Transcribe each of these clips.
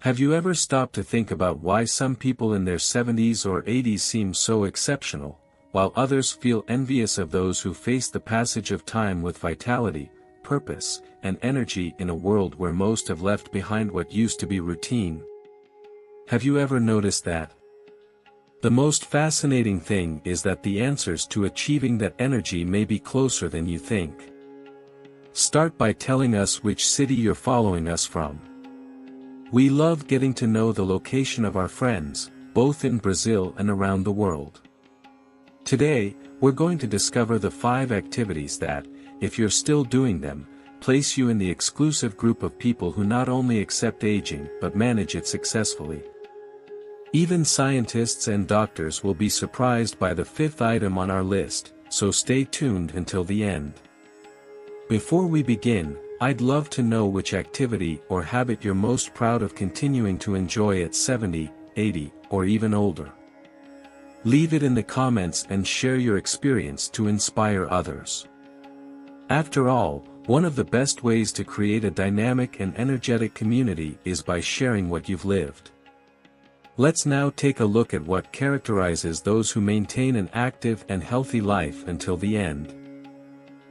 Have you ever stopped to think about why some people in their 70s or 80s seem so exceptional, while others feel envious of those who face the passage of time with vitality, purpose, and energy in a world where most have left behind what used to be routine? Have you ever noticed that? The most fascinating thing is that the answers to achieving that energy may be closer than you think. Start by telling us which city you're following us from. We love getting to know the location of our friends, both in Brazil and around the world. Today, we're going to discover the 5 activities that, if you're still doing them, place you in the exclusive group of people who not only accept aging but manage it successfully. Even scientists and doctors will be surprised by the 5th item on our list, so stay tuned until the end. Before we begin, I'd love to know which activity or habit you're most proud of continuing to enjoy at 70, 80, or even older. Leave it in the comments and share your experience to inspire others. After all, one of the best ways to create a dynamic and energetic community is by sharing what you've lived. Let's now take a look at what characterizes those who maintain an active and healthy life until the end.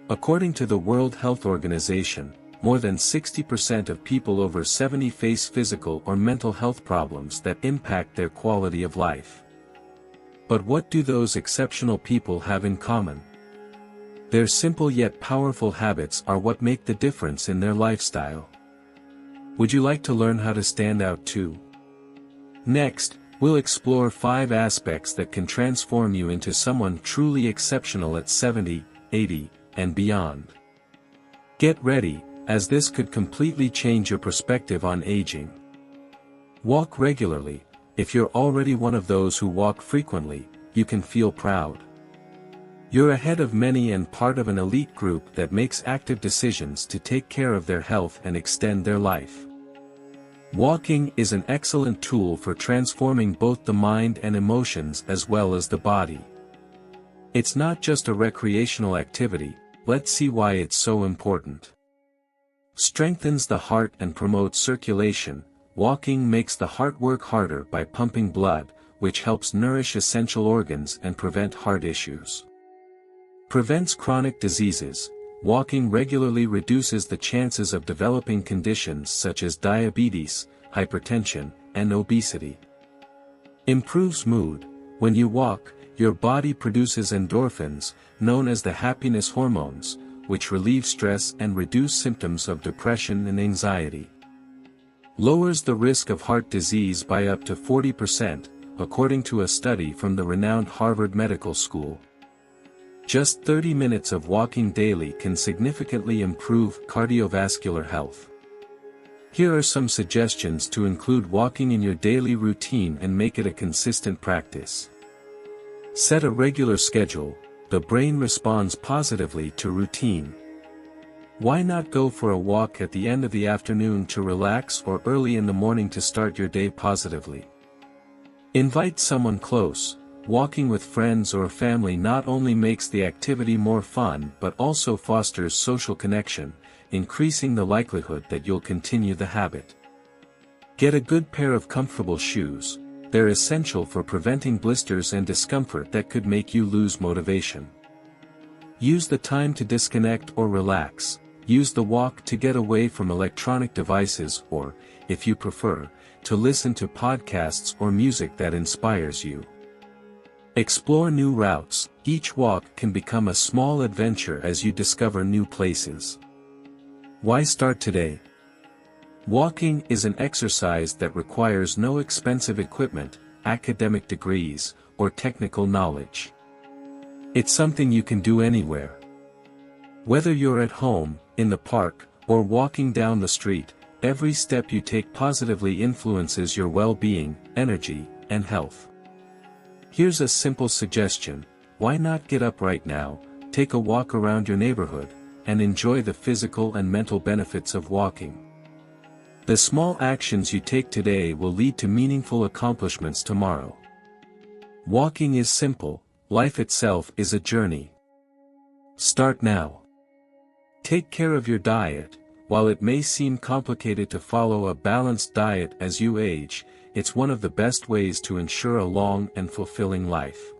According to the World Health Organization, more than 60% of people over 70 face physical or mental health problems that impact their quality of life. But what do those exceptional people have in common? Their simple yet powerful habits are what make the difference in their lifestyle. Would you like to learn how to stand out too? Next, we'll explore 5 aspects that can transform you into someone truly exceptional at 70, 80, and beyond. Get ready, as this could completely change your perspective on aging. Walk regularly. If you're already one of those who walk frequently, you can feel proud. You're ahead of many and part of an elite group that makes active decisions to take care of their health and extend their life. Walking is an excellent tool for transforming both the mind and emotions as well as the body. It's not just a recreational activity. Let's see why it's so important. Strengthens the heart and promotes circulation. Walking makes the heart work harder by pumping blood, which helps nourish essential organs and prevent heart issues. Prevents chronic diseases. Walking regularly reduces the chances of developing conditions such as diabetes, hypertension, and obesity. Improves mood. When you walk, your body produces endorphins, known as the happiness hormones, which relieve stress and reduce symptoms of depression and anxiety. Lowers the risk of heart disease by up to 40%, according to a study from the renowned Harvard Medical School. Just 30 minutes of walking daily can significantly improve cardiovascular health. Here are some suggestions to include walking in your daily routine and make it a consistent practice. Set a regular schedule. The brain responds positively to routine. Why not go for a walk at the end of the afternoon to relax or early in the morning to start your day positively? Invite someone close. Walking with friends or family not only makes the activity more fun but also fosters social connection, increasing the likelihood that you'll continue the habit. Get a good pair of comfortable shoes. They're essential for preventing blisters and discomfort that could make you lose motivation. Use the time to disconnect or relax. Use the walk to get away from electronic devices or, if you prefer, to listen to podcasts or music that inspires you. Explore new routes. Each walk can become a small adventure as you discover new places. Why start today? Walking is an exercise that requires no expensive equipment, academic degrees, or technical knowledge. It's something you can do anywhere. Whether you're at home, in the park, or walking down the street, every step you take positively influences your well-being, energy, and health. Here's a simple suggestion. Why not get up right now, take a walk around your neighborhood, and enjoy the physical and mental benefits of walking? The small actions you take today will lead to meaningful accomplishments tomorrow. Walking is simple, life itself is a journey. Start now. Take care of your diet. While it may seem complicated to follow a balanced diet as you age, it's one of the best ways to ensure a long and fulfilling life.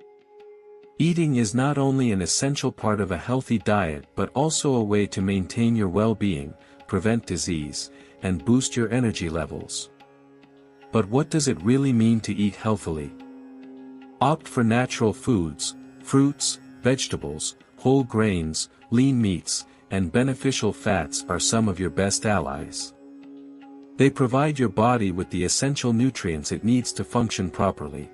Eating is not only an essential part of a healthy diet but also a way to maintain your well-being, prevent disease, and boost your energy levels. But what does it really mean to eat healthily? Opt for natural foods, fruits, vegetables, whole grains, lean meats, and beneficial fats are some of your best allies. They provide your body with the essential nutrients it needs to function properly.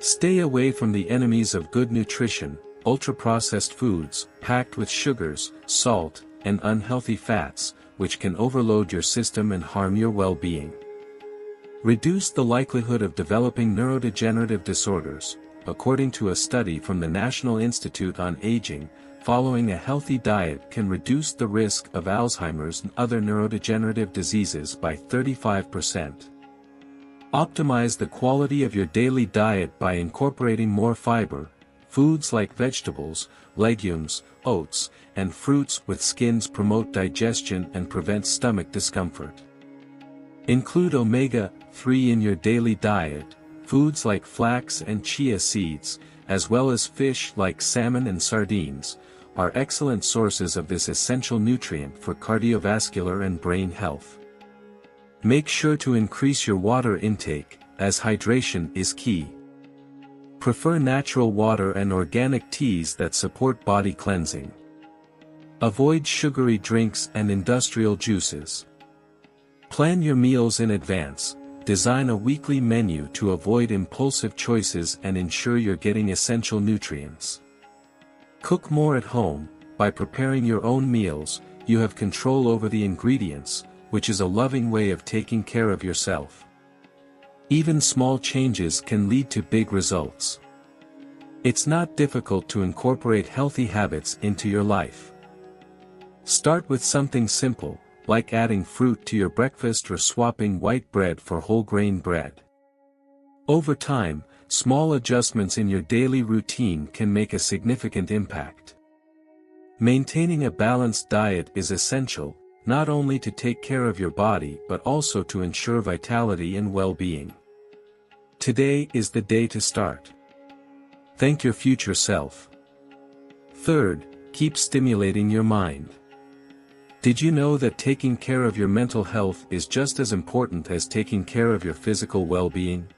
Stay away from the enemies of good nutrition, ultra-processed foods, packed with sugars, salt, and unhealthy fats, which can overload your system and harm your well-being. Reduce the likelihood of developing neurodegenerative disorders. According to a study from the National Institute on Aging, following a healthy diet can reduce the risk of Alzheimer's and other neurodegenerative diseases by 35%. Optimize the quality of your daily diet by incorporating more fiber, foods like vegetables, legumes, oats, and fruits with skins promote digestion and prevent stomach discomfort. Include omega-3 in your daily diet, foods like flax and chia seeds, as well as fish like salmon and sardines, are excellent sources of this essential nutrient for cardiovascular and brain health. Make sure to increase your water intake, as hydration is key. Prefer natural water and organic teas that support body cleansing. Avoid sugary drinks and industrial juices. Plan your meals in advance, design a weekly menu to avoid impulsive choices and ensure you're getting essential nutrients. Cook more at home. By preparing your own meals, you have control over the ingredients, which is a loving way of taking care of yourself. Even small changes can lead to big results. It's not difficult to incorporate healthy habits into your life. Start with something simple, like adding fruit to your breakfast or swapping white bread for whole grain bread. Over time, small adjustments in your daily routine can make a significant impact. Maintaining a balanced diet is essential, not only to take care of your body but also to ensure vitality and well-being. Today is the day to start. Thank your future self. Third, keep stimulating your mind. Did you know that taking care of your mental health is just as important as taking care of your physical well-being?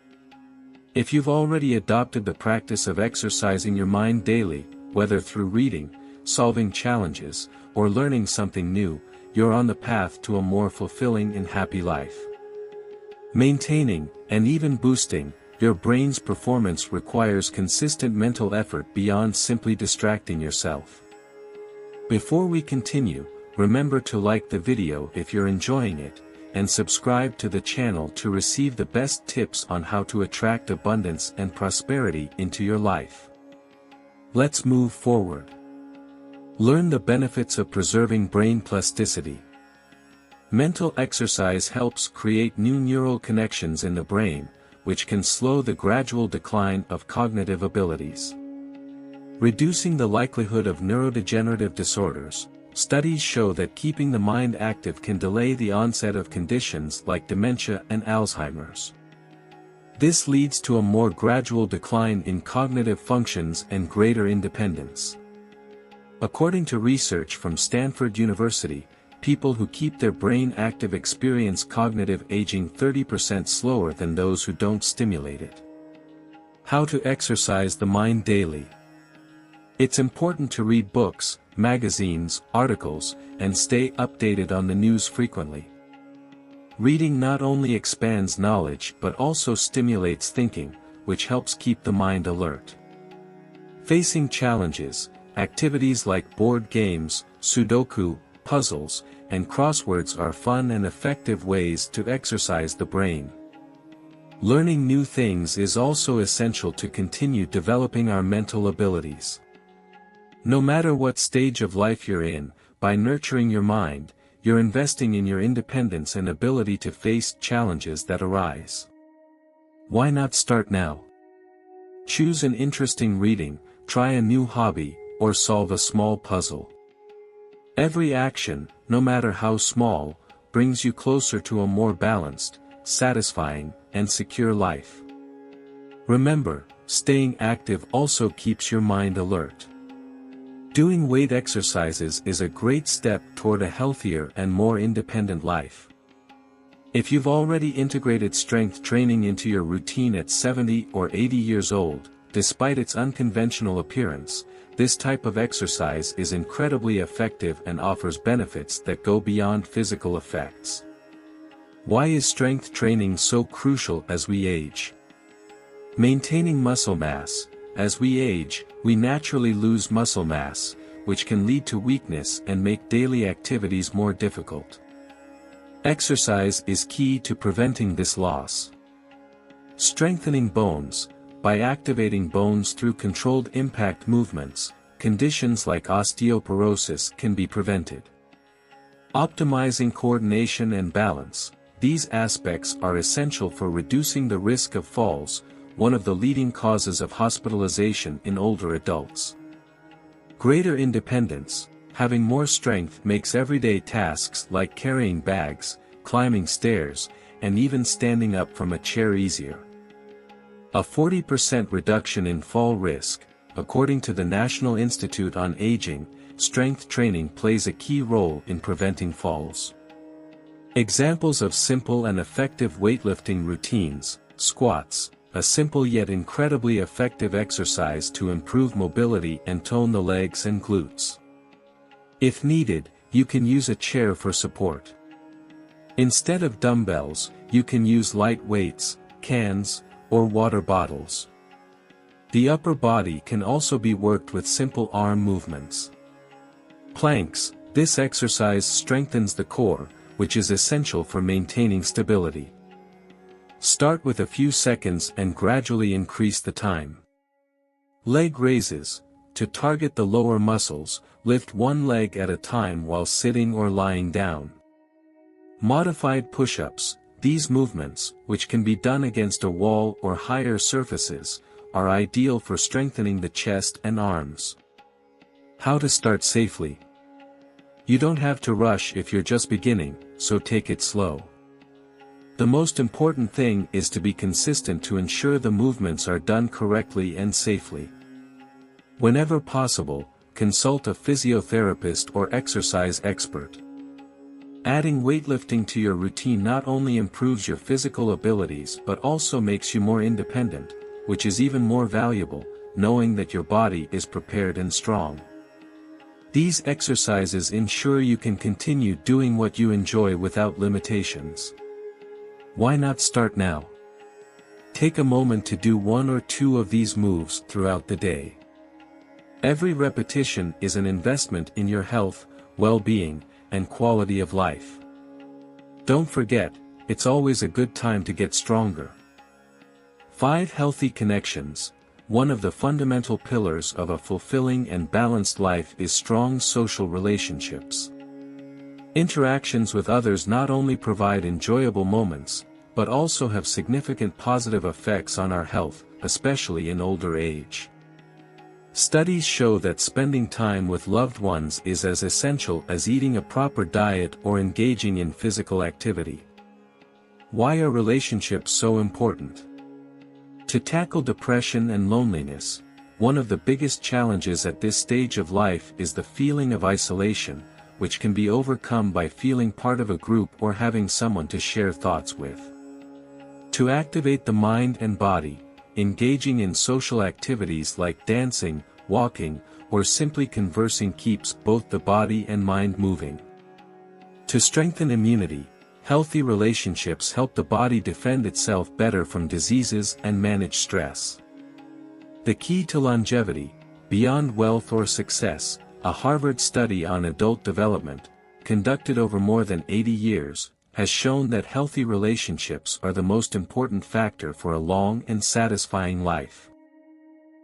If you've already adopted the practice of exercising your mind daily, whether through reading, solving challenges, or learning something new, you're on the path to a more fulfilling and happy life. Maintaining, and even boosting, your brain's performance requires consistent mental effort beyond simply distracting yourself. Before we continue, remember to like the video if you're enjoying it, and subscribe to the channel to receive the best tips on how to attract abundance and prosperity into your life. Let's move forward. Learn the benefits of preserving brain plasticity. Mental exercise helps create new neural connections in the brain, which can slow the gradual decline of cognitive abilities. Reducing the likelihood of neurodegenerative disorders. Studies show that keeping the mind active can delay the onset of conditions like dementia and Alzheimer's. This leads to a more gradual decline in cognitive functions and greater independence. According to research from Stanford University, people who keep their brain active experience cognitive aging 30% slower than those who don't stimulate it. How to exercise the mind daily. It's important to read books, magazines, articles, and stay updated on the news frequently. Reading not only expands knowledge but also stimulates thinking, which helps keep the mind alert. Facing challenges. Activities like board games, Sudoku, puzzles, and crosswords are fun and effective ways to exercise the brain. Learning new things is also essential to continue developing our mental abilities. No matter what stage of life you're in, by nurturing your mind, you're investing in your independence and ability to face challenges that arise. Why not start now? Choose an interesting reading, try a new hobby, or solve a small puzzle. Every action, no matter how small, brings you closer to a more balanced, satisfying, and secure life. Remember, staying active also keeps your mind alert. Doing weight exercises is a great step toward a healthier and more independent life. If you've already integrated strength training into your routine at 70 or 80 years old, despite its unconventional appearance, this type of exercise is incredibly effective and offers benefits that go beyond physical effects. Why is strength training so crucial as we age? Maintaining muscle mass. As we age, we naturally lose muscle mass, which can lead to weakness and make daily activities more difficult. Exercise is key to preventing this loss. Strengthening bones. By activating bones through controlled impact movements, conditions like osteoporosis can be prevented. Optimizing coordination and balance. These aspects are essential for reducing the risk of falls, one of the leading causes of hospitalization in older adults. Greater independence. Having more strength makes everyday tasks like carrying bags, climbing stairs, and even standing up from a chair easier. A 40% reduction in fall risk. According to the National Institute on Aging, strength training plays a key role in preventing falls. Examples of simple and effective weightlifting routines. Squats, a simple yet incredibly effective exercise to improve mobility and tone the legs and glutes. If needed, you can use a chair for support. Instead of dumbbells, you can use light weights, cans, or water bottles. The upper body can also be worked with simple arm movements. Planks. This exercise strengthens the core, which is essential for maintaining stability. Start with a few seconds and gradually increase the time. Leg raises. To target the lower muscles, lift one leg at a time while sitting or lying down. Modified push-ups. These movements, which can be done against a wall or higher surfaces, are ideal for strengthening the chest and arms. How to start safely. You don't have to rush if you're just beginning, so take it slow. The most important thing is to be consistent to ensure the movements are done correctly and safely. Whenever possible, consult a physiotherapist or exercise expert. Adding weightlifting to your routine not only improves your physical abilities but also makes you more independent, which is even more valuable, knowing that your body is prepared and strong. These exercises ensure you can continue doing what you enjoy without limitations. Why not start now? Take a moment to do one or two of these moves throughout the day. Every repetition is an investment in your health, well-being, and quality of life. Don't forget, it's always a good time to get stronger. 5 Healthy connections. One of the fundamental pillars of a fulfilling and balanced life is strong social relationships. Interactions with others not only provide enjoyable moments, but also have significant positive effects on our health, especially in older age. Studies show that spending time with loved ones is as essential as eating a proper diet or engaging in physical activity. Why are relationships so important? To tackle depression and loneliness, one of the biggest challenges at this stage of life is the feeling of isolation, which can be overcome by feeling part of a group or having someone to share thoughts with. To activate the mind and body, engaging in social activities like dancing, walking, or simply conversing keeps both the body and mind moving. To strengthen immunity, healthy relationships help the body defend itself better from diseases and manage stress. The key to longevity, beyond wealth or success, a Harvard study on adult development, conducted over more than 80 years, has shown that healthy relationships are the most important factor for a long and satisfying life.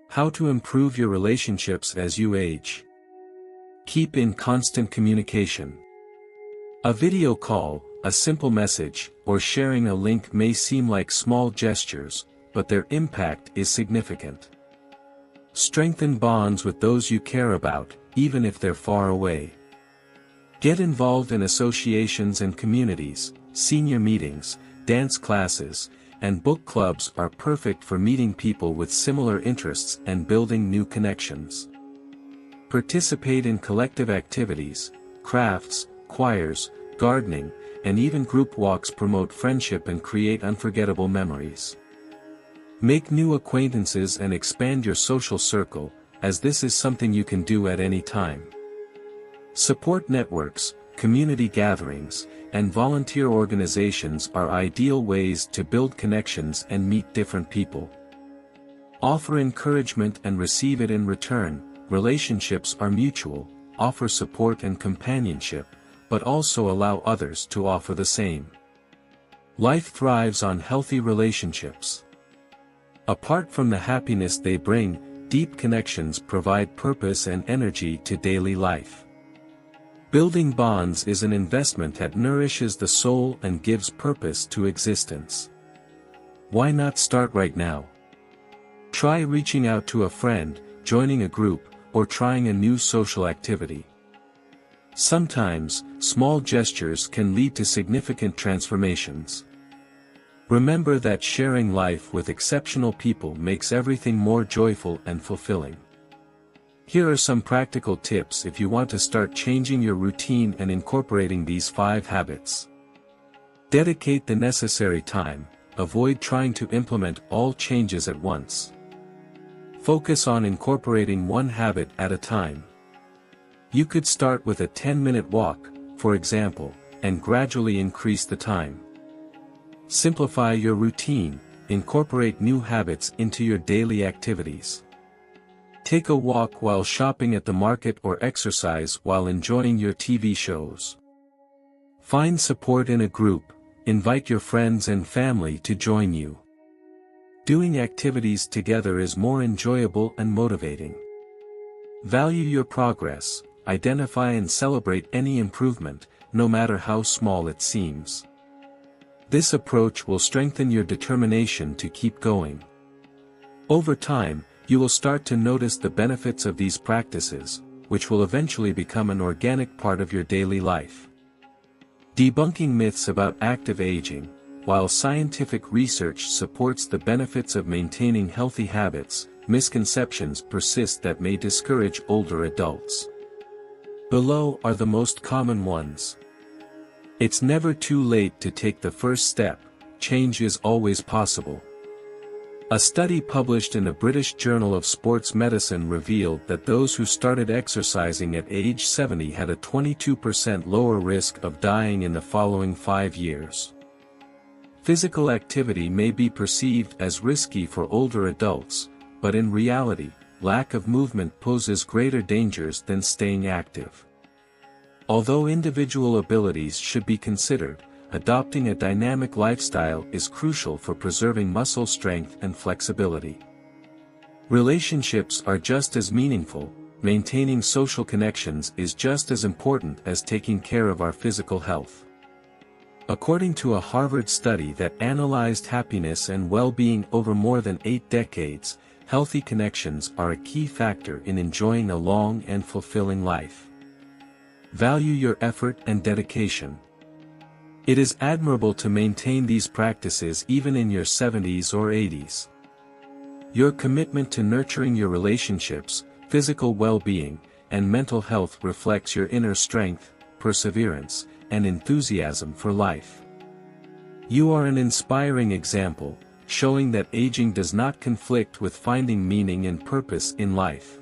How to improve your relationships as you age. Keep in constant communication. A video call, a simple message, or sharing a link may seem like small gestures, but their impact is significant. Strengthen bonds with those you care about, even if they're far away. Get involved in associations and communities. Senior meetings, dance classes, and book clubs are perfect for meeting people with similar interests and building new connections. Participate in collective activities, crafts, choirs, gardening, and even group walks promote friendship and create unforgettable memories. Make new acquaintances and expand your social circle, as this is something you can do at any time. Support networks, community gatherings, and volunteer organizations are ideal ways to build connections and meet different people. Offer encouragement and receive it in return. Relationships are mutual, offer support and companionship, but also allow others to offer the same. Life thrives on healthy relationships. Apart from the happiness they bring, deep connections provide purpose and energy to daily life. Building bonds is an investment that nourishes the soul and gives purpose to existence. Why not start right now? Try reaching out to a friend, joining a group, or trying a new social activity. Sometimes, small gestures can lead to significant transformations. Remember that sharing life with exceptional people makes everything more joyful and fulfilling. Here are some practical tips if you want to start changing your routine and incorporating these 5 habits. Dedicate the necessary time. Avoid trying to implement all changes at once. Focus on incorporating one habit at a time. You could start with a 10-minute walk, for example, and gradually increase the time. Simplify your routine. Incorporate new habits into your daily activities. Take a walk while shopping at the market or exercise while enjoying your TV shows. Find support in a group. Invite your friends and family to join you. Doing activities together is more enjoyable and motivating. Value your progress. Identify and celebrate any improvement, no matter how small it seems. This approach will strengthen your determination to keep going. Over time, you will start to notice the benefits of these practices, which will eventually become an organic part of your daily life. Debunking myths about active aging. While scientific research supports the benefits of maintaining healthy habits, misconceptions persist that may discourage older adults. Below are the most common ones. It's never too late to take the first step. Change is always possible. A study published in the British Journal of Sports Medicine revealed that those who started exercising at age 70 had a 22% lower risk of dying in the following 5 years. Physical activity may be perceived as risky for older adults, but in reality, lack of movement poses greater dangers than staying active. Although individual abilities should be considered, adopting a dynamic lifestyle is crucial for preserving muscle strength and flexibility. Relationships are just as meaningful. Maintaining social connections is just as important as taking care of our physical health. According to a Harvard study that analyzed happiness and well-being over more than 8 decades, healthy connections are a key factor in enjoying a long and fulfilling life. Value your effort and dedication. It is admirable to maintain these practices even in your 70s or 80s. Your commitment to nurturing your relationships, physical well-being, and mental health reflects your inner strength, perseverance, and enthusiasm for life. You are an inspiring example, showing that aging does not conflict with finding meaning and purpose in life.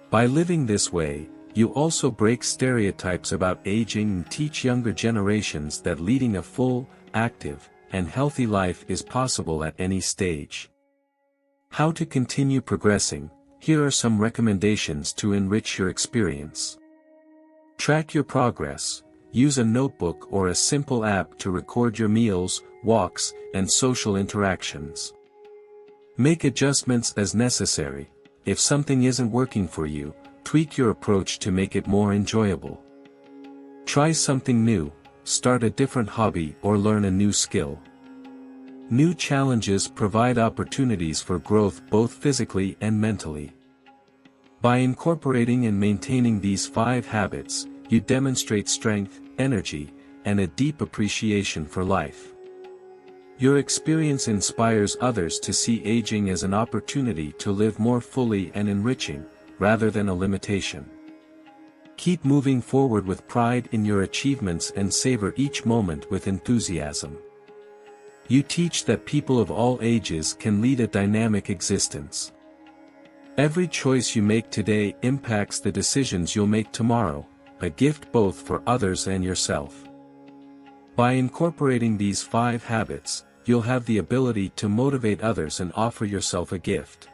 By living this way, you also break stereotypes about aging and teach younger generations that leading a full, active, and healthy life is possible at any stage. How to continue progressing? Here are some recommendations to enrich your experience. Track your progress. Use a notebook or a simple app to record your meals, walks, and social interactions. Make adjustments as necessary. If something isn't working for you, tweak your approach to make it more enjoyable. Try something new, start a different hobby or learn a new skill. New challenges provide opportunities for growth both physically and mentally. By incorporating and maintaining these 5 habits, you demonstrate strength, energy, and a deep appreciation for life. Your experience inspires others to see aging as an opportunity to live more fully and enriching, rather than a limitation. Keep moving forward with pride in your achievements and savor each moment with enthusiasm. You teach that people of all ages can lead a dynamic existence. Every choice you make today impacts the decisions you'll make tomorrow, a gift both for others and yourself. By incorporating these 5 habits, you'll have the ability to motivate others and offer yourself a gift.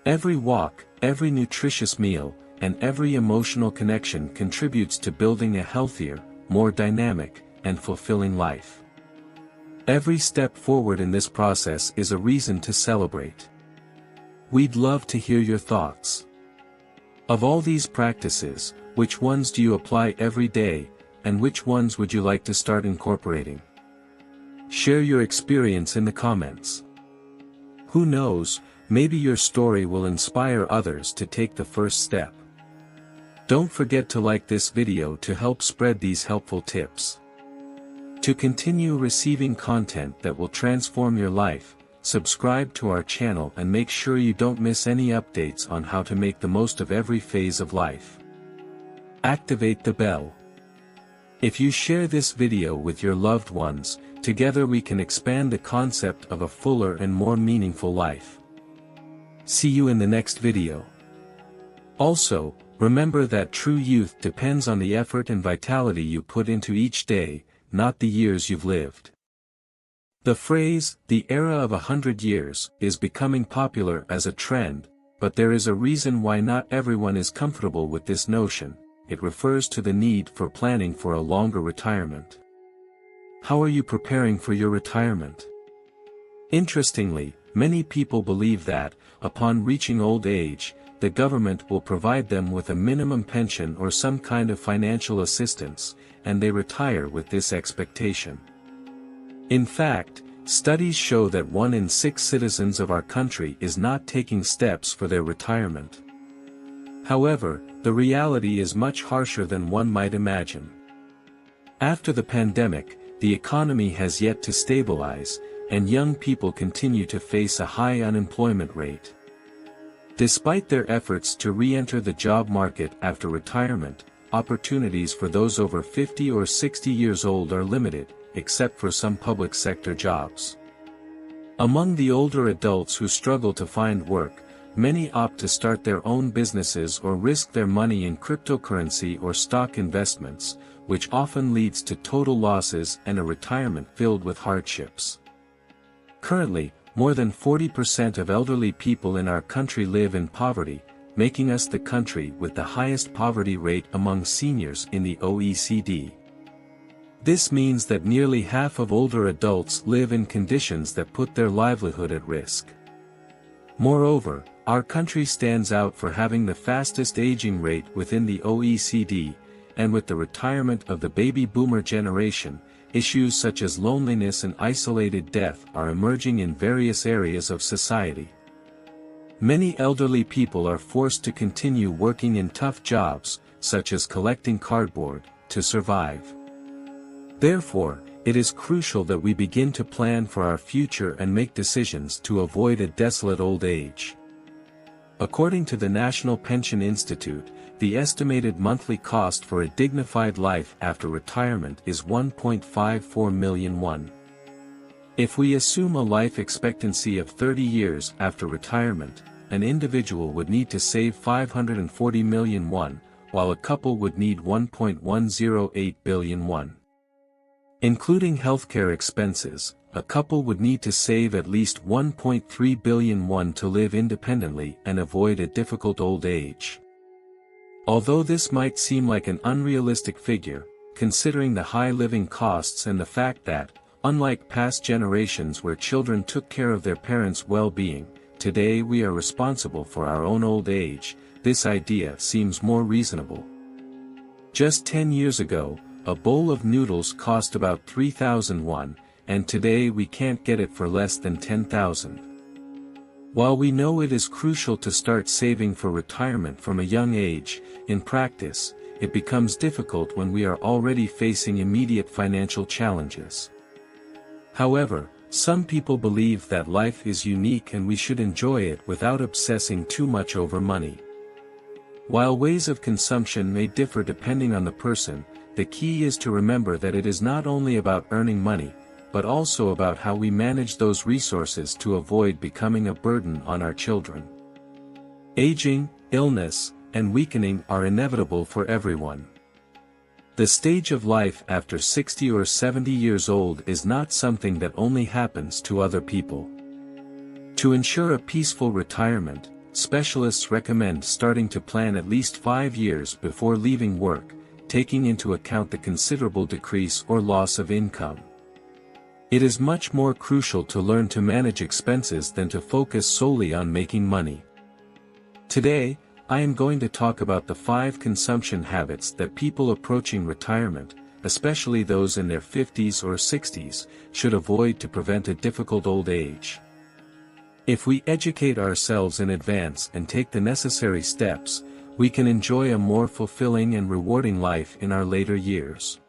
Every walk, every nutritious meal, and every emotional connection contributes to building a healthier, more dynamic, and fulfilling life. Every step forward in this process is a reason to celebrate. We'd love to hear your thoughts. Of all these practices, which ones do you apply every day, and which ones would you like to start incorporating? Share your experience in the comments. Who knows, maybe your story will inspire others to take the first step. Don't forget to like this video to help spread these helpful tips. To continue receiving content that will transform your life, subscribe to our channel and make sure you don't miss any updates on how to make the most of every phase of life. Activate the bell. If you share this video with your loved ones, together we can expand the concept of a fuller and more meaningful life. See you in the next video. Also, remember that true youth depends on the effort and vitality you put into each day, not the years you've lived. The phrase, "the era of 100 years," is becoming popular as a trend, but there is a reason why not everyone is comfortable with this notion. It refers to the need for planning for a longer retirement. How are you preparing for your retirement? Interestingly, many people believe that, upon reaching old age, the government will provide them with a minimum pension or some kind of financial assistance, and they retire with this expectation. In fact, studies show that 1 in 6 citizens of our country is not taking steps for their retirement. However, the reality is much harsher than one might imagine. After the pandemic, the economy has yet to stabilize, and young people continue to face a high unemployment rate. Despite their efforts to re-enter the job market after retirement, opportunities for those over 50 or 60 years old are limited, except for some public sector jobs. Among the older adults who struggle to find work, many opt to start their own businesses or risk their money in cryptocurrency or stock investments, which often leads to total losses and a retirement filled with hardships. Currently, more than 40% of elderly people in our country live in poverty, making us the country with the highest poverty rate among seniors in the OECD. This means that nearly half of older adults live in conditions that put their livelihood at risk. Moreover, our country stands out for having the fastest aging rate within the OECD, and with the retirement of the baby boomer generation, issues such as loneliness and isolated death are emerging in various areas of society. Many elderly people are forced to continue working in tough jobs, such as collecting cardboard, to survive. Therefore, it is crucial that we begin to plan for our future and make decisions to avoid a desolate old age. According to the National Pension Institute, the estimated monthly cost for a dignified life after retirement is 1.54 million won. If we assume a life expectancy of 30 years after retirement, an individual would need to save 540 million won, while a couple would need 1.108 billion won. Including healthcare expenses, a couple would need to save at least 1.3 billion won to live independently and avoid a difficult old age. Although this might seem like an unrealistic figure, considering the high living costs and the fact that, unlike past generations where children took care of their parents' well-being, today we are responsible for our own old age, this idea seems more reasonable. Just 10 years ago, a bowl of noodles cost about 3,000 won, and today we can't get it for less than 10,000. While we know it is crucial to start saving for retirement from a young age, in practice, it becomes difficult when we are already facing immediate financial challenges. However, some people believe that life is unique and we should enjoy it without obsessing too much over money. While ways of consumption may differ depending on the person, the key is to remember that it is not only about earning money, but also about how we manage those resources to avoid becoming a burden on our children. Aging, illness, and weakening are inevitable for everyone. The stage of life after 60 or 70 years old is not something that only happens to other people. To ensure a peaceful retirement, specialists recommend starting to plan at least 5 years before leaving work, taking into account the considerable decrease or loss of income. It is much more crucial to learn to manage expenses than to focus solely on making money. Today, I am going to talk about the 5 consumption habits that people approaching retirement, especially those in their 50s or 60s, should avoid to prevent a difficult old age. If we educate ourselves in advance and take the necessary steps, we can enjoy a more fulfilling and rewarding life in our later years.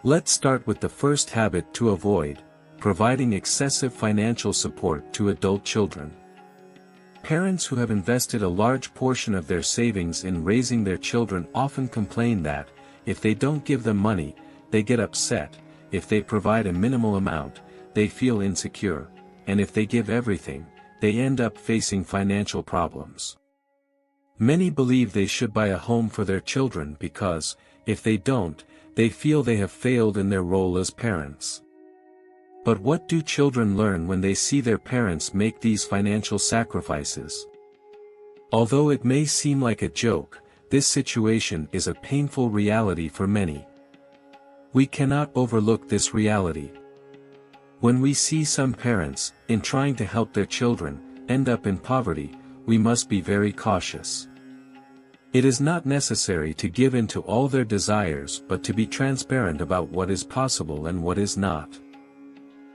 Let's start with the first habit to avoid: providing excessive financial support to adult children. Parents who have invested a large portion of their savings in raising their children often complain that, if they don't give them money, they get upset; if they provide a minimal amount, they feel insecure; and if they give everything, they end up facing financial problems. Many believe they should buy a home for their children because, if they don't, they feel they have failed in their role as parents. But what do children learn when they see their parents make these financial sacrifices? Although it may seem like a joke, this situation is a painful reality for many. We cannot overlook this reality. When we see some parents, in trying to help their children, end up in poverty, we must be very cautious. It is not necessary to give in to all their desires but to be transparent about what is possible and what is not.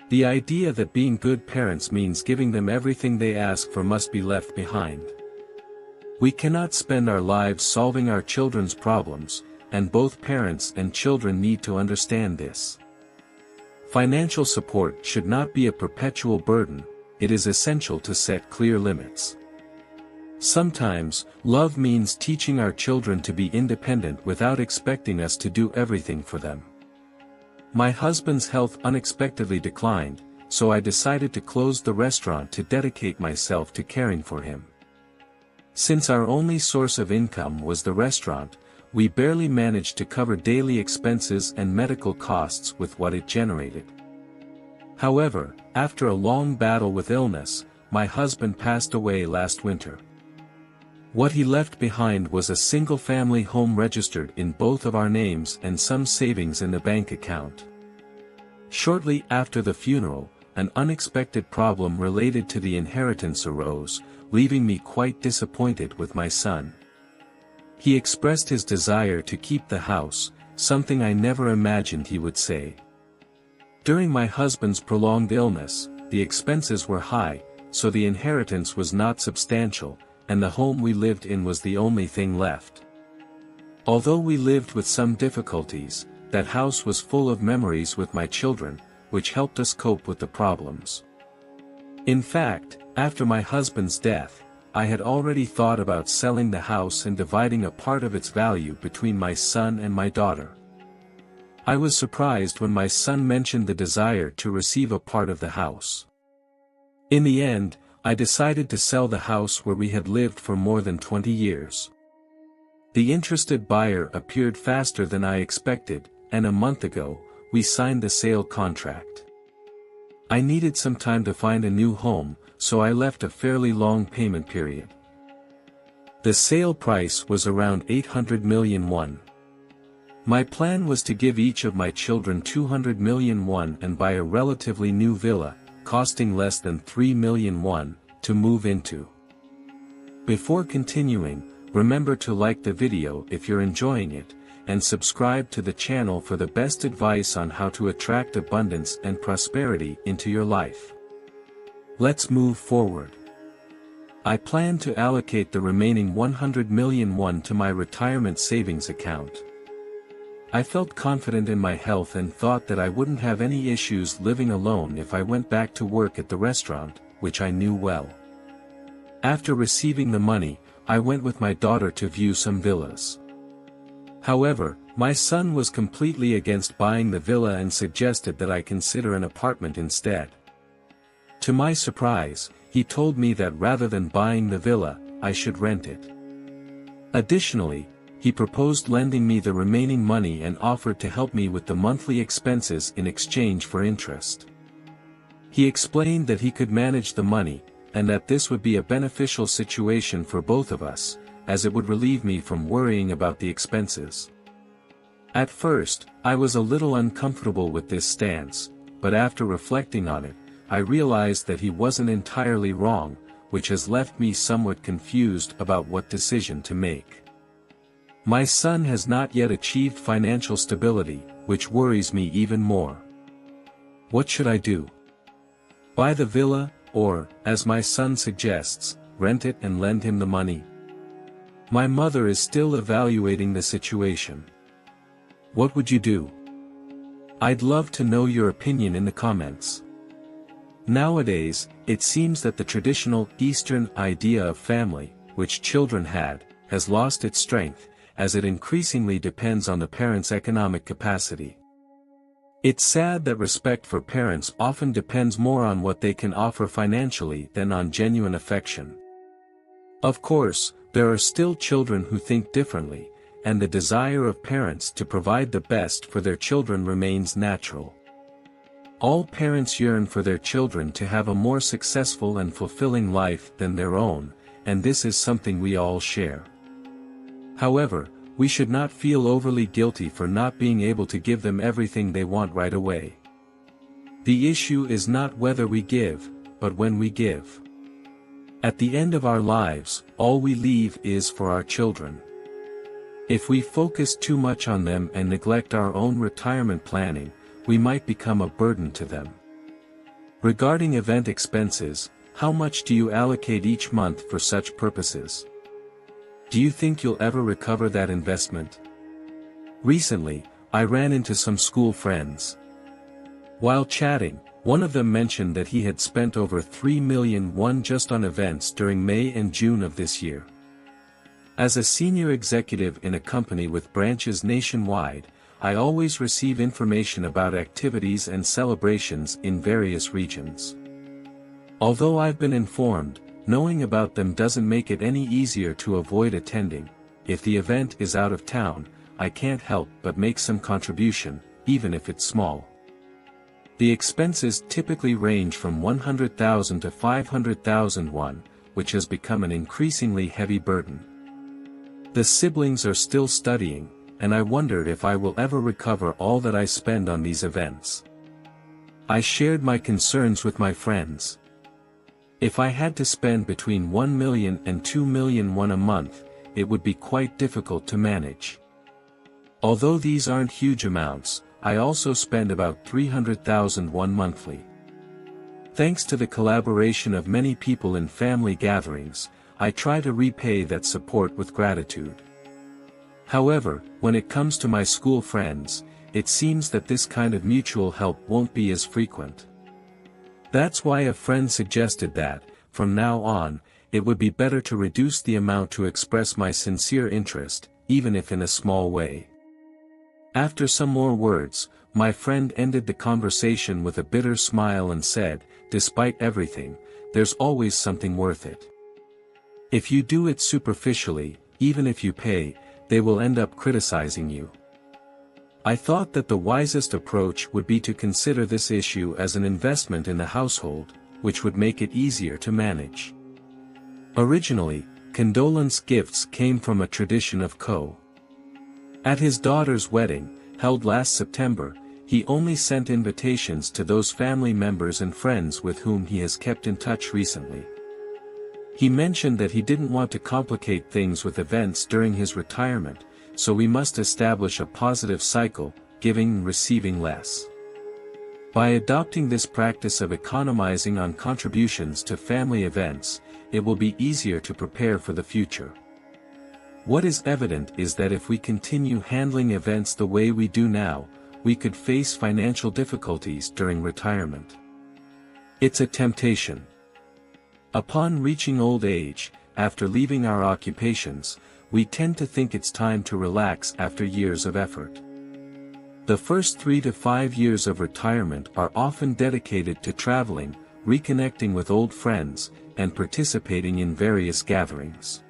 The idea that being good parents means giving them everything they ask for must be left behind. We cannot spend our lives solving our children's problems, and both parents and children need to understand this. Financial support should not be a perpetual burden; it is essential to set clear limits. Sometimes, love means teaching our children to be independent without expecting us to do everything for them. My husband's health unexpectedly declined, so I decided to close the restaurant to dedicate myself to caring for him. Since our only source of income was the restaurant, we barely managed to cover daily expenses and medical costs with what it generated. However, after a long battle with illness, my husband passed away last winter. What he left behind was a single-family home registered in both of our names and some savings in the bank account. Shortly after the funeral, an unexpected problem related to the inheritance arose, leaving me quite disappointed with my son. He expressed his desire to keep the house, something I never imagined he would say. During my husband's prolonged illness, the expenses were high, so the inheritance was not substantial, and the home we lived in was the only thing left. Although we lived with some difficulties, that house was full of memories with my children, which helped us cope with the problems. In fact, after my husband's death, I had already thought about selling the house and dividing a part of its value between my son and my daughter. I was surprised when my son mentioned the desire to receive a part of the house. In the end, I decided to sell the house where we had lived for more than 20 years. The interested buyer appeared faster than I expected, and a month ago, we signed the sale contract. I needed some time to find a new home, so I left a fairly long payment period. The sale price was around 800 million won. My plan was to give each of my children 200 million won and buy a relatively new villa, costing less than 3 million won, to move into. Before continuing, remember to like the video if you're enjoying it, and subscribe to the channel for the best advice on how to attract abundance and prosperity into your life. Let's move forward. I plan to allocate the remaining 100 million won to my retirement savings account. I felt confident in my health and thought that I wouldn't have any issues living alone if I went back to work at the restaurant, which I knew well. After receiving the money, I went with my daughter to view some villas. However, my son was completely against buying the villa and suggested that I consider an apartment instead. To my surprise, he told me that rather than buying the villa, I should rent it. Additionally, he proposed lending me the remaining money and offered to help me with the monthly expenses in exchange for interest. He explained that he could manage the money, and that this would be a beneficial situation for both of us, as it would relieve me from worrying about the expenses. At first, I was a little uncomfortable with this stance, but after reflecting on it, I realized that he wasn't entirely wrong, which has left me somewhat confused about what decision to make. My son has not yet achieved financial stability, which worries me even more. What should I do? Buy the villa, or, as my son suggests, rent it and lend him the money? My mother is still evaluating the situation. What would you do? I'd love to know your opinion in the comments. Nowadays, it seems that the traditional Eastern idea of family, which children had, has lost its strength, as it increasingly depends on the parents' economic capacity. It's sad that respect for parents often depends more on what they can offer financially than on genuine affection. Of course, there are still children who think differently, and the desire of parents to provide the best for their children remains natural. All parents yearn for their children to have a more successful and fulfilling life than their own, and this is something we all share. However, we should not feel overly guilty for not being able to give them everything they want right away. The issue is not whether we give, but when we give. At the end of our lives, all we leave is for our children. If we focus too much on them and neglect our own retirement planning, we might become a burden to them. Regarding event expenses, how much do you allocate each month for such purposes? Do you think you'll ever recover that investment? Recently, I ran into some school friends. While chatting, one of them mentioned that he had spent over 3 million won just on events during May and June of this year. As a senior executive in a company with branches nationwide, I always receive information about activities and celebrations in various regions. Although I've been informed, knowing about them doesn't make it any easier to avoid attending. If the event is out of town, I can't help but make some contribution, even if it's small. The expenses typically range from 100,000 to 500,000 won, which has become an increasingly heavy burden. The siblings are still studying, and I wondered if I will ever recover all that I spend on these events. I shared my concerns with my friends. If I had to spend between 1 million and 2 million won a month, it would be quite difficult to manage. Although these aren't huge amounts, I also spend about 300,000 won monthly. Thanks to the collaboration of many people in family gatherings, I try to repay that support with gratitude. However, when it comes to my school friends, it seems that this kind of mutual help won't be as frequent. That's why a friend suggested that, from now on, it would be better to reduce the amount to express my sincere interest, even if in a small way. After some more words, my friend ended the conversation with a bitter smile and said, "Despite everything, there's always something worth it. If you do it superficially, even if you pay, they will end up criticizing you." I thought that the wisest approach would be to consider this issue as an investment in the household, which would make it easier to manage. Originally, condolence gifts came from a tradition of Ko. At his daughter's wedding, held last September, he only sent invitations to those family members and friends with whom he has kept in touch recently. He mentioned that he didn't want to complicate things with events during his retirement, so we must establish a positive cycle, giving and receiving less. By adopting this practice of economizing on contributions to family events, it will be easier to prepare for the future. What is evident is that if we continue handling events the way we do now, we could face financial difficulties during retirement. It's a temptation. Upon reaching old age, after leaving our occupations, we tend to think it's time to relax after years of effort. The first 3 to 5 years of retirement are often dedicated to traveling, reconnecting with old friends, and participating in various gatherings.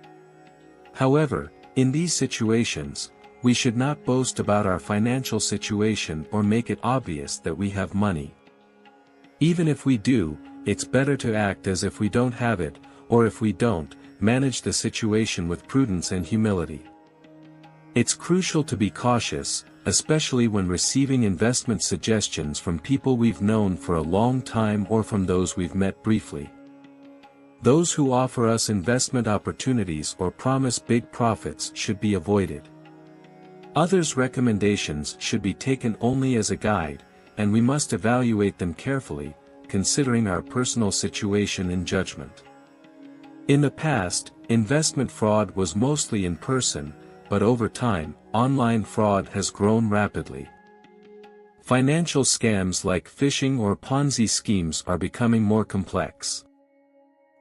However, in these situations, we should not boast about our financial situation or make it obvious that we have money. Even if we do, it's better to act as if we don't have it, or if we don't, manage the situation with prudence and humility. It's crucial to be cautious, especially when receiving investment suggestions from people we've known for a long time or from those we've met briefly. Those who offer us investment opportunities or promise big profits should be avoided. Others' recommendations should be taken only as a guide, and we must evaluate them carefully, considering our personal situation and judgment. In the past, investment fraud was mostly in person, but over time, online fraud has grown rapidly. Financial scams like phishing or Ponzi schemes are becoming more complex.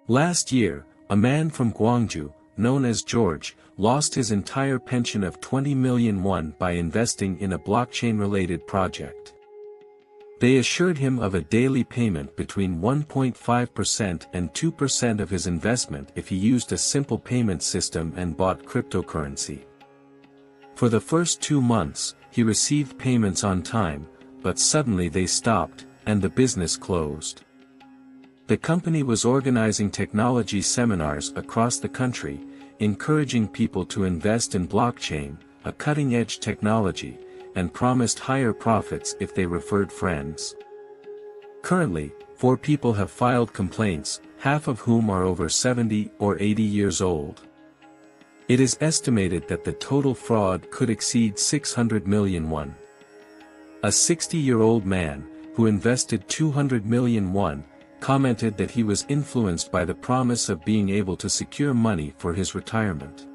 Last year, a man from Gwangju, known as George, lost his entire pension of 20 million won by investing in a blockchain-related project. They assured him of a daily payment between 1.5% and 2% of his investment if he used a simple payment system and bought cryptocurrency. For the first 2 months, he received payments on time, but suddenly they stopped, and the business closed. The company was organizing technology seminars across the country, encouraging people to invest in blockchain, a cutting-edge technology, and promised higher profits if they referred friends. Currently, 4 people have filed complaints, half of whom are over 70 or 80 years old. It is estimated that the total fraud could exceed 600 million won. A 60-year-old man, who invested 200 million won, commented that he was influenced by the promise of being able to secure money for his retirement.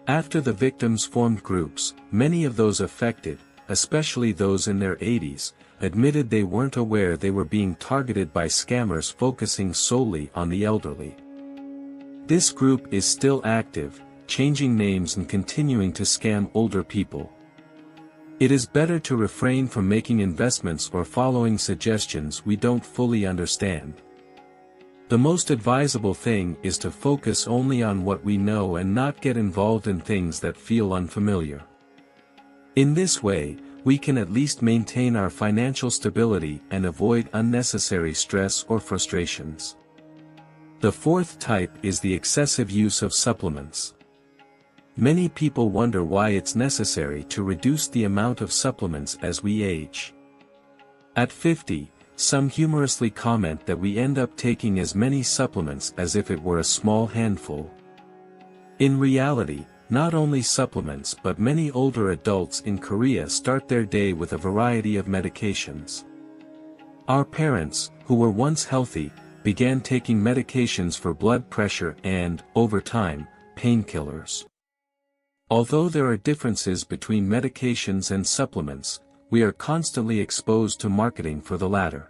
After the victims formed groups, many of those affected, especially those in their 80s, admitted they weren't aware they were being targeted by scammers focusing solely on the elderly. This group is still active, changing names and continuing to scam older people. It is better to refrain from making investments or following suggestions we don't fully understand. The most advisable thing is to focus only on what we know and not get involved in things that feel unfamiliar. In this way, we can at least maintain our financial stability and avoid unnecessary stress or frustrations. The fourth type is the excessive use of supplements. Many people wonder why it's necessary to reduce the amount of supplements as we age. At 50, some humorously comment that we end up taking as many supplements as if it were a small handful. In reality, not only supplements but many older adults in Korea start their day with a variety of medications. Our parents, who were once healthy, began taking medications for blood pressure and, over time, painkillers. Although there are differences between medications and supplements, we are constantly exposed to marketing for the latter.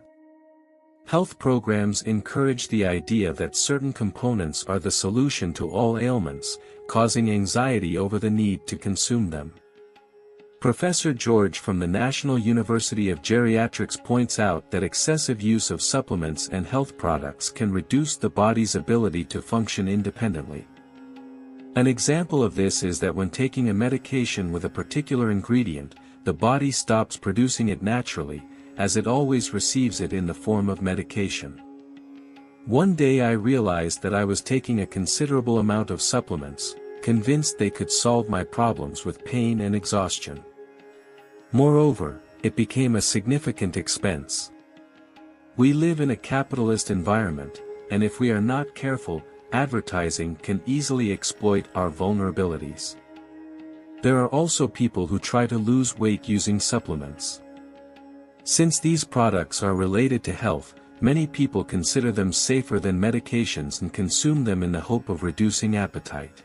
Health programs encourage the idea that certain components are the solution to all ailments, causing anxiety over the need to consume them. Professor George from the National University of Geriatrics points out that excessive use of supplements and health products can reduce the body's ability to function independently. An example of this is that when taking a medication with a particular ingredient, the body stops producing it naturally, as it always receives it in the form of medication. One day I realized that I was taking a considerable amount of supplements, convinced they could solve my problems with pain and exhaustion. Moreover, it became a significant expense. We live in a capitalist environment, and if we are not careful, advertising can easily exploit our vulnerabilities. There are also people who try to lose weight using supplements. Since these products are related to health, many people consider them safer than medications and consume them in the hope of reducing appetite.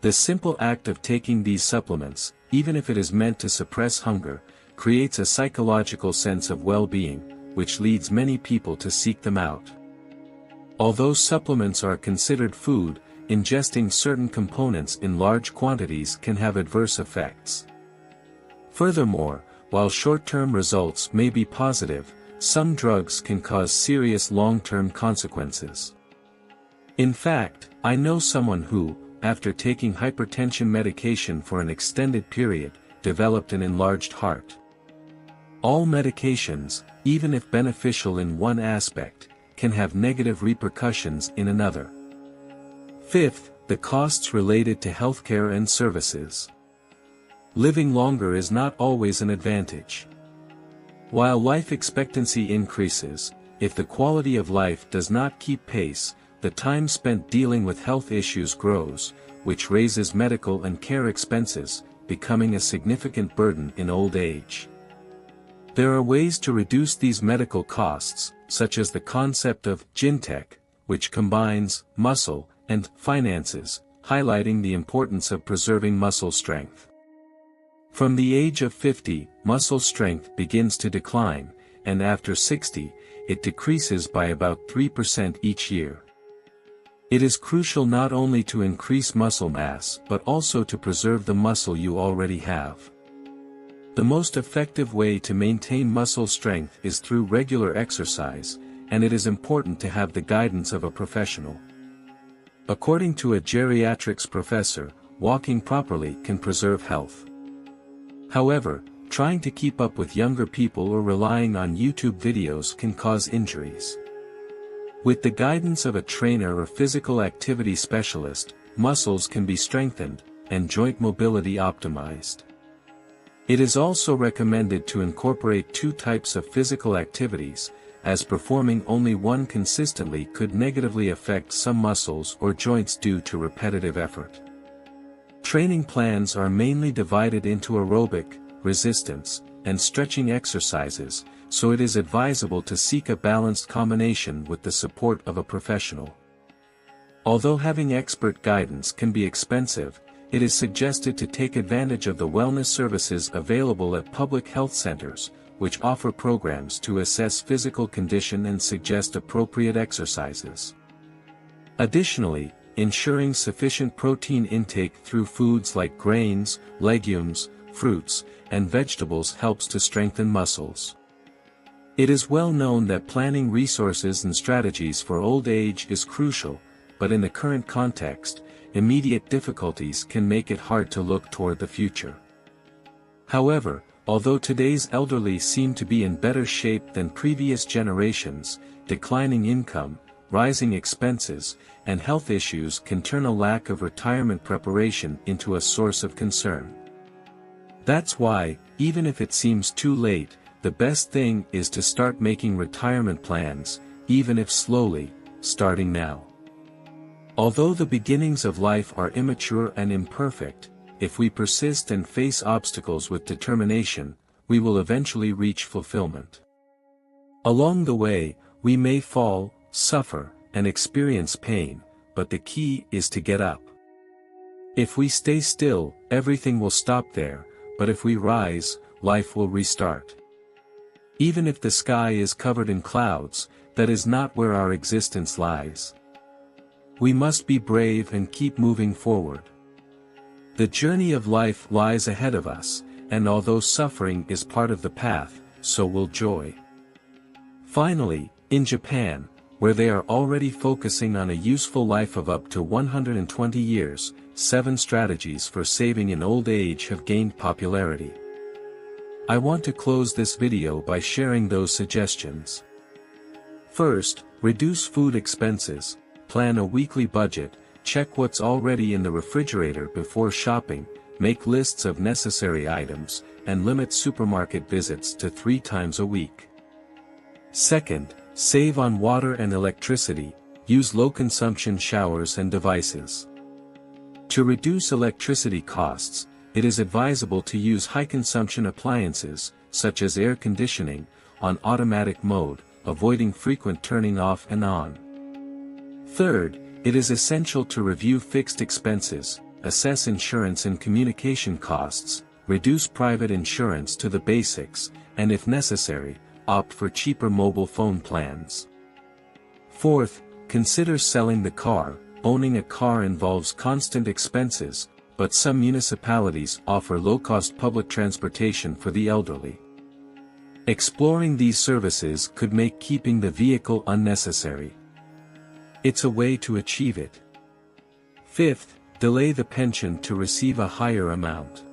The simple act of taking these supplements, even if it is meant to suppress hunger, creates a psychological sense of well-being, which leads many people to seek them out. Although supplements are considered food, ingesting certain components in large quantities can have adverse effects. Furthermore, while short-term results may be positive, some drugs can cause serious long-term consequences. In fact, I know someone who, after taking hypertension medication for an extended period, developed an enlarged heart. All medications, even if beneficial in one aspect, can have negative repercussions in another. Fifth, the costs related to healthcare and services. Living longer is not always an advantage. While life expectancy increases, if the quality of life does not keep pace, the time spent dealing with health issues grows, which raises medical and care expenses, becoming a significant burden in old age. There are ways to reduce these medical costs, such as the concept of gintech, which combines muscle and finances, highlighting the importance of preserving muscle strength. From the age of 50, muscle strength begins to decline, and after 60, it decreases by about 3% each year. It is crucial not only to increase muscle mass but also to preserve the muscle you already have. The most effective way to maintain muscle strength is through regular exercise, and it is important to have the guidance of a professional. According to a geriatrics professor, walking properly can preserve health. However, trying to keep up with younger people or relying on YouTube videos can cause injuries. With the guidance of a trainer or physical activity specialist, muscles can be strengthened, and joint mobility optimized. It is also recommended to incorporate two types of physical activities, as performing only one consistently could negatively affect some muscles or joints due to repetitive effort. Training plans are mainly divided into aerobic, resistance, and stretching exercises, so it is advisable to seek a balanced combination with the support of a professional. Although having expert guidance can be expensive, it is suggested to take advantage of the wellness services available at public health centers, which offer programs to assess physical condition and suggest appropriate exercises. Additionally, ensuring sufficient protein intake through foods like grains, legumes, fruits, and vegetables helps to strengthen muscles. It is well known that planning resources and strategies for old age is crucial, but in the current context, immediate difficulties can make it hard to look toward the future. However, although today's elderly seem to be in better shape than previous generations, declining income, rising expenses, and health issues can turn a lack of retirement preparation into a source of concern. That's why, even if it seems too late, the best thing is to start making retirement plans, even if slowly, starting now. Although the beginnings of life are immature and imperfect, if we persist and face obstacles with determination, we will eventually reach fulfillment. Along the way, we may fall, suffer, and experience pain, but the key is to get up. If we stay still, everything will stop there, but if we rise, life will restart. Even if the sky is covered in clouds, that is not where our existence lies. We must be brave and keep moving forward. The journey of life lies ahead of us, and although suffering is part of the path, so will joy. Finally, in Japan, where they are already focusing on a useful life of up to 120 years, 7 strategies for saving in old age have gained popularity. I want to close this video by sharing those suggestions. First, reduce food expenses, plan a weekly budget, check what's already in the refrigerator before shopping, make lists of necessary items, and limit supermarket visits to 3 times a week. Second, save on water and electricity, use low-consumption showers and devices. To reduce electricity costs, it is advisable to use high-consumption appliances, such as air conditioning, on automatic mode, avoiding frequent turning off and on. Third, it is essential to review fixed expenses, assess insurance and communication costs, reduce private insurance to the basics, and if necessary, opt for cheaper mobile phone plans. Fourth, consider selling the car. Owning a car involves constant expenses, but some municipalities offer low-cost public transportation for the elderly. Exploring these services could make keeping the vehicle unnecessary. It's a way to achieve it. Fifth, delay the pension to receive a higher amount.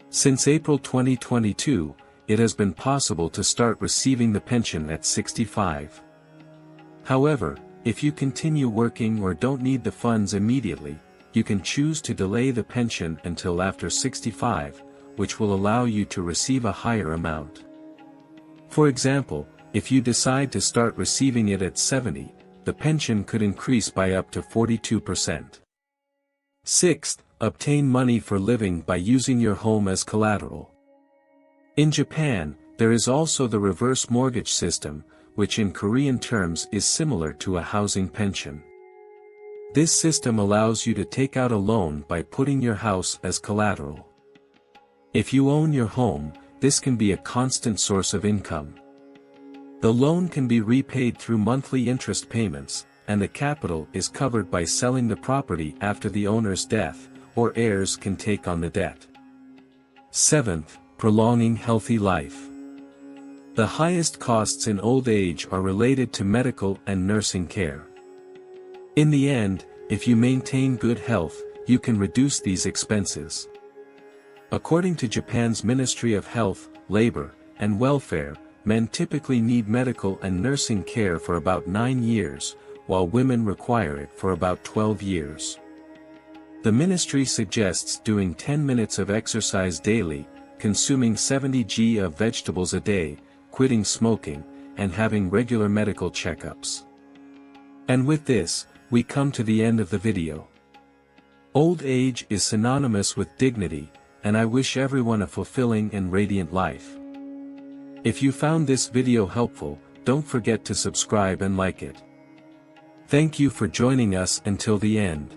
Since April 2022, it has been possible to start receiving the pension at 65. However, if you continue working or don't need the funds immediately, you can choose to delay the pension until after 65, which will allow you to receive a higher amount. For example, if you decide to start receiving it at 70, the pension could increase by up to 42%. Sixth, obtain money for living by using your home as collateral. In Japan, there is also the reverse mortgage system, which in Korean terms is similar to a housing pension. This system allows you to take out a loan by putting your house as collateral. If you own your home, this can be a constant source of income. The loan can be repaid through monthly interest payments, and the capital is covered by selling the property after the owner's death, or heirs can take on the debt. Seventh, prolonging healthy life. The highest costs in old age are related to medical and nursing care. In the end, if you maintain good health, you can reduce these expenses. According to Japan's Ministry of Health, Labor, and Welfare, men typically need medical and nursing care for about 9 years, while women require it for about 12 years. The ministry suggests doing 10 minutes of exercise daily, consuming 70 g of vegetables a day, quitting smoking, and having regular medical checkups. And with this, we come to the end of the video. Old age is synonymous with dignity, and I wish everyone a fulfilling and radiant life. If you found this video helpful, don't forget to subscribe and like it. Thank you for joining us until the end.